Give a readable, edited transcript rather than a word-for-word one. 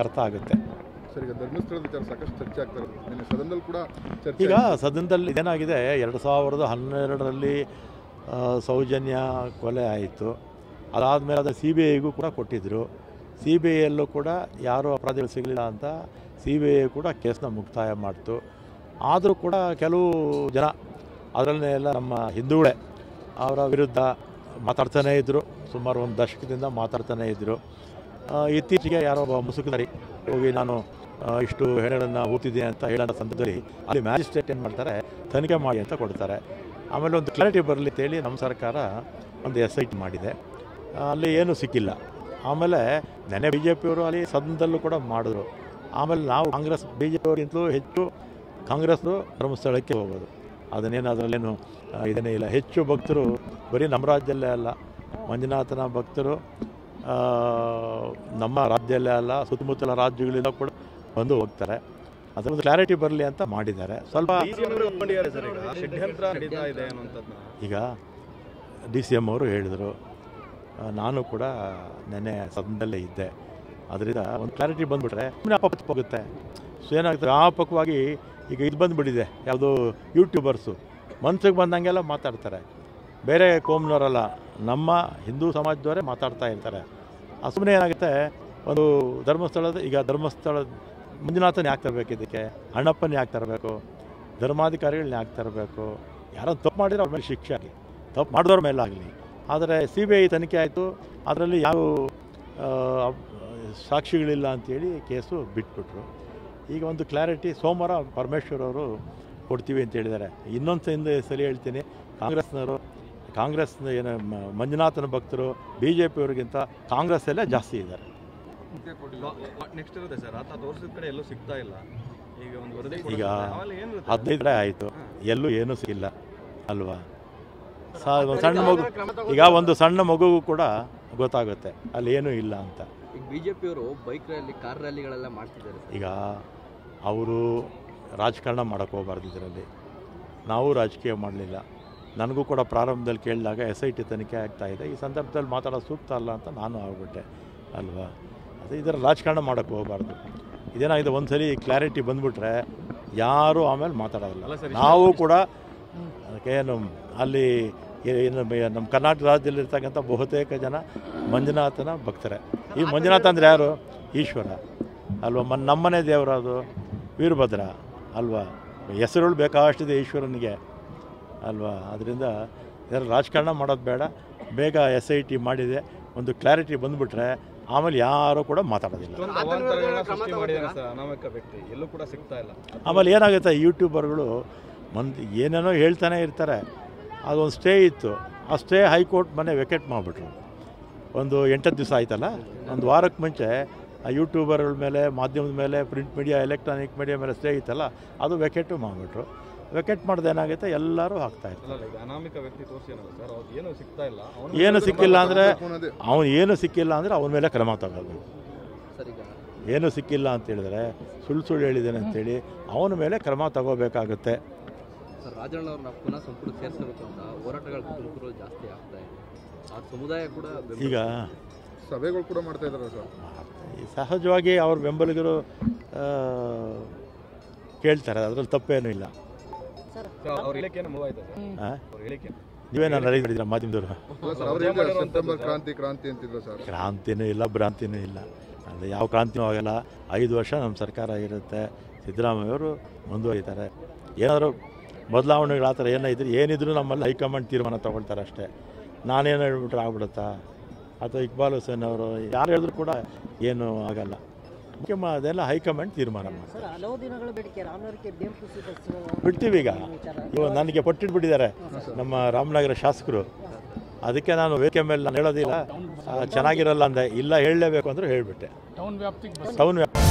ಅರ್ಥ ಆಗುತ್ತೆ. ಸರ್, ಈಗ ಧರ್ಮಸ್ಥಳದ ವಿಚಾರ ಸಾಕಷ್ಟು ಚರ್ಚೆ ಆಗ್ತಾರೆ. ಸದನದಲ್ಲಿ ಕೂಡ ಈಗ ಸದನದಲ್ಲಿ ಏನಾಗಿದೆ, 2012ರಲ್ಲಿ ಸೌಜನ್ಯ ಕೊಲೆ ಆಯಿತು. ಅದಾದಮೇಲೆ ಅದು CBIಗೂ ಕೂಡ ಕೊಟ್ಟಿದ್ದರು. CBIಯಲ್ಲೂ ಕೂಡ ಯಾರೂ ಅಪರಾಧಿಗಳು ಸಿಗಲಿಲ್ಲ ಅಂತ CBI ಕೂಡ ಕೇಸನ್ನ ಮುಕ್ತಾಯ ಮಾಡ್ತು. ಆದರೂ ಕೂಡ ಕೆಲವು ಜನ ಅದರಲ್ಲೇ ಎಲ್ಲ ನಮ್ಮ ಹಿಂದೂಗಳೇ ಅವರ ವಿರುದ್ಧ ಮಾತಾಡ್ತಾನೇ ಇದ್ದರು. ಸುಮಾರು ಒಂದು ದಶಕದಿಂದ ಮಾತಾಡ್ತಾನೇ ಇದ್ದರು. ಇತ್ತೀಚೆಗೆ ಯಾರೋ ಒಬ್ಬ ಮುಸುಕುದಾರಿ ಹೋಗಿ ನಾನು ಇಷ್ಟು ಹೆಣಗಳನ್ನು ಹೂತಿದ್ದೆ ಅಂತ ಹೇಳೋ ಸಂದರ್ಭದಲ್ಲಿ ಅಲ್ಲಿ ಮ್ಯಾಜಿಸ್ಟ್ರೇಟ್ ಏನು ಮಾಡ್ತಾರೆ, ತನಿಖೆ ಮಾಡಿ ಅಂತ ಕೊಡ್ತಾರೆ. ಆಮೇಲೆ ಒಂದು ಕ್ಲಾರಿಟಿ ಬರಲಿ ಅಂತೇಳಿ ನಮ್ಮ ಸರ್ಕಾರ ಒಂದು SIT ಮಾಡಿದೆ. ಅಲ್ಲಿ ಏನೂ ಸಿಕ್ಕಿಲ್ಲ. ಆಮೇಲೆ ನೆನೆ BJPಯವರು ಅಲ್ಲಿ ಸದನದಲ್ಲೂ ಕೂಡ ಮಾಡಿದ್ರು. ಆಮೇಲೆ ನಾವು ಕಾಂಗ್ರೆಸ್ BJPಯವರಿಗಿಂತಲೂ ಹೆಚ್ಚು ಕಾಂಗ್ರೆಸ್ರು ಧರ್ಮಸ್ಥಳಕ್ಕೆ ಹೋಗೋದು. ಅದನ್ನೇನು ಅದರಲ್ಲೇನು ಇದೇನೇ ಇಲ್ಲ. ಹೆಚ್ಚು ಭಕ್ತರು ಬರೀ ನಮ್ಮ ರಾಜ್ಯದಲ್ಲೇ ಅಲ್ಲ, ಮಂಜುನಾಥನ ಭಕ್ತರು ನಮ್ಮ ರಾಜ್ಯದಲ್ಲೇ ಅಲ್ಲ, ಸುತ್ತಮುತ್ತಲ ರಾಜ್ಯಗಳಿಂದ ಕೂಡ ಬಂದು ಹೋಗ್ತಾರೆ. ಅದೊಂದು ಕ್ಲಾರಿಟಿ ಬರಲಿ ಅಂತ ಮಾಡಿದ್ದಾರೆ. ಸ್ವಲ್ಪ ಈಗ DCM ಅವರು ಹೇಳಿದರು, ನಾನು ಕೂಡ ನೆನ್ನೆ ಸದನದಲ್ಲೇ ಇದ್ದೆ. ಅದರಿಂದ ಒಂದು ಕ್ಲಾರಿಟಿ ಬಂದುಬಿಟ್ರೆ ಅಪಪ್ಪ ಹೋಗುತ್ತೆ. ಸೊ ಏನಾಗ್ತದೆ, ವ್ಯಾಪಕವಾಗಿ ಈಗ ಇದು ಬಂದುಬಿಟ್ಟಿದೆ, ಯಾವುದೋ ಯೂಟ್ಯೂಬರ್ಸು ಮನ್ಸಿಗೆ ಬಂದಂಗೆಲ್ಲ ಮಾತಾಡ್ತಾರೆ. ಬೇರೆ ಕೋಮ್ನವರಲ್ಲ, ನಮ್ಮ ಹಿಂದೂ ಸಮಾಜದವರೇ ಮಾತಾಡ್ತಾ ಇರ್ತಾರೆ. ಸುಮ್ಮನೆ ಏನಾಗುತ್ತೆ, ಒಂದು ಧರ್ಮಸ್ಥಳ ಮಂಜುನಾಥನ ಯಾಕೆ ತರಬೇಕು, ಇದಕ್ಕೆ ಅಣ್ಣಪ್ಪನ ಯಾಕೆ ತರಬೇಕು, ಧರ್ಮಾಧಿಕಾರಿಗಳನ್ನ ಯಾಕೆ ತರಬೇಕು? ಯಾರೋ ತಪ್ಪು ಮಾಡಿದ್ರೆ ಅವ್ರ ಮೇಲೆ ಶಿಕ್ಷೆ ಆಗಲಿ, ತಪ್ಪು ಮಾಡಿದವ್ರ ಮೇಲೆ ಆಗಲಿ. ಆದರೆ CBI ತನಿಖೆ ಆಯಿತು, ಅದರಲ್ಲಿ ಯಾವ ಸಾಕ್ಷಿಗಳಿಲ್ಲ ಅಂಥೇಳಿ ಕೇಸು ಬಿಟ್ಬಿಟ್ರು. ಈಗ ಒಂದು ಕ್ಲಾರಿಟಿ ಸೋಮವಾರ ಪರಮೇಶ್ವರ್ ಅವರು ಕೊಡ್ತೀವಿ ಅಂತ ಹೇಳಿದ್ದಾರೆ. ಇನ್ನೊಂದು ಸಲ ಹೇಳ್ತೀನಿ, ಕಾಂಗ್ರೆಸ್ನ ಏನು ಮಂಜುನಾಥನ ಭಕ್ತರು BJPಯವರಿಗಿಂತ ಕಾಂಗ್ರೆಸ್ಸಲ್ಲೇ ಜಾಸ್ತಿ ಇದ್ದಾರೆ. ನೆಕ್ಸ್ಟ್ ಇರುತ್ತೆ ಸರ್, ಆತ ತೋರಿಸಿದ ಕಡೆ ಎಲ್ಲೂ ಸಿಗ್ತಾ ಇಲ್ಲ. ಈಗ 15 ಆಯಿತು, ಎಲ್ಲೂ ಏನೂ ಸಿಗಿಲ್ಲ ಅಲ್ವಾ? ಸಣ್ಣ ಮಗು, ಈಗ ಒಂದು ಸಣ್ಣ ಮಗುಗೂ ಕೂಡ ಗೊತ್ತಾಗುತ್ತೆ ಅಲ್ಲಿ ಏನೂ ಇಲ್ಲ ಅಂತ. ಈಗ BJPಯವರು ಬೈಕ್ ರ್ಯಾಲಿ, ಕಾರ್ ರ್ಯಾಲಿಗಳೆಲ್ಲ ಮಾಡ್ತಿದ್ದಾರೆ. ಈಗ ಅವರು ರಾಜಕಾರಣ ಮಾಡೋಕ್ಕೆ ಹೋಗಬಾರ್ದು. ಇದರಲ್ಲಿ ನಾವು ರಾಜಕೀಯ ಮಾಡಲಿಲ್ಲ. ನನಗೂ ಕೂಡ ಪ್ರಾರಂಭದಲ್ಲಿ ಕೇಳಿದಾಗ SIT ತನಿಖೆ ಆಗ್ತಾಯಿದೆ, ಈ ಸಂದರ್ಭದಲ್ಲಿ ಮಾತಾಡೋದು ಸೂಕ್ತ ಅಲ್ಲ ಅಂತ ನಾನು ಆಗ್ಬಿಟ್ಟೆ ಅಲ್ವಾ? ಅದೇ ಇದರ ರಾಜಕಾರಣ ಮಾಡೋಕ್ಕೆ ಹೋಗಬಾರ್ದು. ಇದೇನಾಗಿದೆ, ಒಂದು ಸಲ ಕ್ಲಾರಿಟಿ ಬಂದುಬಿಟ್ರೆ ಯಾರೂ ಆಮೇಲೆ ಮಾತಾಡೋದಿಲ್ಲ. ನಾವು ಕೂಡ ಏನು ಅಲ್ಲಿ ನಮ್ಮ ಕರ್ನಾಟಕ ರಾಜ್ಯದಲ್ಲಿರ್ತಕ್ಕಂಥ ಬಹುತೇಕ ಜನ ಮಂಜುನಾಥನ ಭಕ್ತರೇ. ಈ ಮಂಜುನಾಥ ಅಂದರೆ ಯಾರು? ಈಶ್ವರ ಅಲ್ವಾ? ನಮ್ಮನೆ ದೇವರದು ವೀರಭದ್ರ ಅಲ್ವಾ? ಹೆಸರುಗಳು ಬೇಕಾಷ್ಟಿದೆ ಈಶ್ವರನಿಗೆ ಅಲ್ವಾ? ಅದರಿಂದ ಇದರ ರಾಜಕಾರಣ ಮಾಡೋದು ಬೇಡ. ಬೇಗ SIT ಮಾಡಿದೆ, ಒಂದು ಕ್ಲಾರಿಟಿ ಬಂದುಬಿಟ್ರೆ ಆಮೇಲೆ ಯಾರೂ ಕೂಡ ಮಾತಾಡೋದಿಲ್ಲ. ಆಮೇಲೆ ಏನಾಗುತ್ತೆ, ಯೂಟ್ಯೂಬರ್ಗಳು ಏನೇನೋ ಹೇಳ್ತಾನೆ ಇರ್ತಾರೆ. ಅದೊಂದು ಸ್ಟೇ ಇತ್ತು, ಆ ಸ್ಟೇ ಹೈಕೋರ್ಟ್ ಮನೆ ವೆಕೆಟ್ ಮಾಡಿಬಿಟ್ರು. ಒಂದು 8 ದಿವಸ ಆಯ್ತಲ್ಲ, ಒಂದು ವಾರಕ್ಕೆ ಮುಂಚೆ ಆ ಯೂಟ್ಯೂಬರ್ಗಳ ಮೇಲೆ, ಮಾಧ್ಯಮದ ಮೇಲೆ, ಪ್ರಿಂಟ್ ಮೀಡಿಯಾ, ಎಲೆಕ್ಟ್ರಾನಿಕ್ ಮೀಡಿಯಾ ಮೇಲೆ ಸ್ಟೇ ಇತ್ತಲ್ಲ, ಅದು ವೆಕೆಟು ಮಾಡಿಬಿಟ್ರು. ವೆಕೆಟ್ ಮಾಡಿದ ಏನಾಗುತ್ತೆ, ಎಲ್ಲರೂ ಹಾಕ್ತಾಯಿರ್ತಾರೆ. ಏನು ಸಿಕ್ಕಿಲ್ಲ ಅಂದರೆ ಅವನ ಮೇಲೆ ಕ್ರಮ ತಗೋಬೇಕು. ಏನು ಸಿಕ್ಕಿಲ್ಲ ಅಂತ ಹೇಳಿದ್ರೆ, ಸುಳ್ಳು ಹೇಳಿದ್ದೇನೆ ಅಂತೇಳಿ ಅವನ ಮೇಲೆ ಕ್ರಮ ತಗೋಬೇಕಾಗುತ್ತೆ. ಸರ್, ರಾಜಣ್ಣ ಅವ್ರನ್ನ ಪುನಃ ಸಂಪುಟಕ್ಕೆ ಸೇರಿಸಬೇಕು ಅಂತ ಹೋರಾಟಗಳು ತುಮಕೂರು ಜಾಸ್ತಿ ಆಗ್ತಾ ಇದೆ. ಆ ಸಮುದಾಯ ಕೂಡ ಈಗ ಸಭೆಗಳು ಕೂಡ ಮಾಡ್ತಾ ಇದ್ದಾರೆ ಸರ್. ಸಹಜವಾಗಿ ಅವ್ರ ಬೆಂಬಲಿಗರು ಕೇಳ್ತಾರೆ, ಅದರಲ್ಲಿ ತಪ್ಪೇನೂ ಇಲ್ಲ. ನೀವೇನು ನಡೀತಿದ್ದೀರಾ ಮಾಧ್ಯಮದವರು? ಕ್ರಾಂತಿನೂ ಇಲ್ಲ, ಭ್ರಾಂತಿನೂ ಇಲ್ಲ. ಅಂದರೆ ಯಾವ ಕ್ರಾಂತಿನೂ ಆಗಲ್ಲ. 5 ವರ್ಷ ನಮ್ಮ ಸರ್ಕಾರ ಇರುತ್ತೆ. ಸಿದ್ದರಾಮಯ್ಯವರು ಮುಂದುವರಿತಾರೆ. ಏನಾದರೂ ಬದಲಾವಣೆಗಳು ಆ ಥರ ಏನಿದ್ರು ನಮ್ಮಲ್ಲಿ ಹೈಕಮಾಂಡ್ ತೀರ್ಮಾನ ತೊಗೊಳ್ತಾರೆ ಅಷ್ಟೇ. ನಾನೇನು ಹೇಳ್ಬಿಟ್ರೆ ಆಗ್ಬಿಡುತ್ತಾ? ಅಥವಾ ಇಕ್ಬಾಲ್ ಹುಸೇನ್ ಅವರು ಯಾರು ಹೇಳಿದ್ರು ಕೂಡ ಏನೂ ಆಗಲ್ಲ. ಅದೆಲ್ಲ ಹೈಕಮಾಂಡ್ ತೀರ್ಮಾನ ಮಾಡ್ತಾರೆ. ಬಿಡ್ತೀವಿ. ಈಗ ನನಗೆ ಪಟ್ಟಿಟ್ಬಿಟ್ಟಿದ್ದಾರೆ ನಮ್ಮ ರಾಮನಗರ ಶಾಸಕರು. ಅದಕ್ಕೆ ನಾನು ವೇದಿಕೆ ಮೇಲೆ ನಾನು ಹೇಳೋದಿಲ್ಲ, ಚೆನ್ನಾಗಿರಲ್ಲ ಅಂದೆ. ಇಲ್ಲ, ಹೇಳಲೇಬೇಕು ಅಂದ್ರೆ ಹೇಳಿಬಿಟ್ಟೆ. ಟೌನ್ ವ್ಯಾಪ್ತಿ